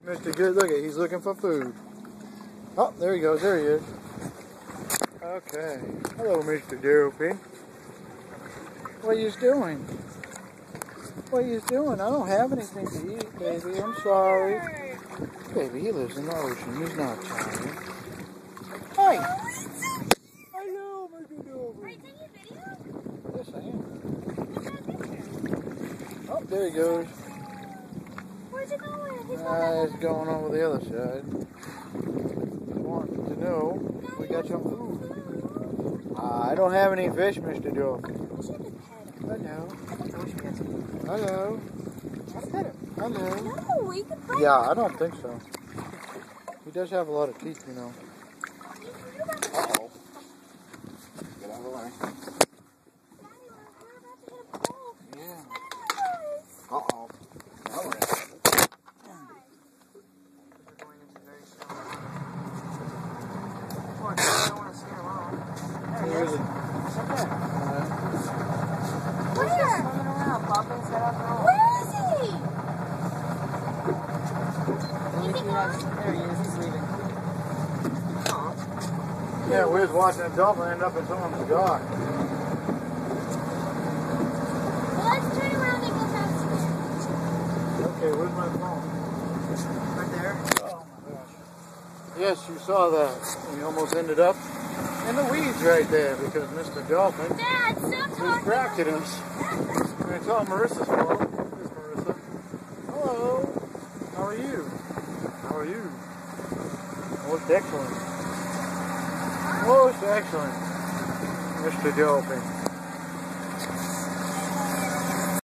Mr. Good, look at, he's looking for food. Oh, there he goes, there he is. Okay. Hello, Mr. Dopey. What are you doing? What are you doing? I don't have anything to eat, baby. I'm sorry. Baby, he lives in the ocean. He's not tired. Hi. Hello, Mr. Dopey. Are you taking a video? Yes, I am. What's that? Oh, there he goes. Where's it going? It's going over the other side. Just wanting to know if we got some food. I don't have any fish, Mr. Dopey. Hello. Hello. Hello. No, we can fight. Yeah, I don't think so. He does have a lot of teeth, you know. Uh-oh. Get out of the way. Yeah. Uh-oh. Oh, yeah. Where is it? Where is he? There he is, he's leaving. Yeah, we was watching a dolphin end up in someone's dock. Well, let's turn around and go downstairs. Okay, where's my phone? Right there. Oh my gosh. Yes, you saw that. We almost ended up in the weeds right there because Mr. Dolphin Dad, stop talking. distracted us. It's all Marissa's fault. Here's Marissa. Hello. How are you? How are you? Most excellent. Most excellent. Mr. Dolphin.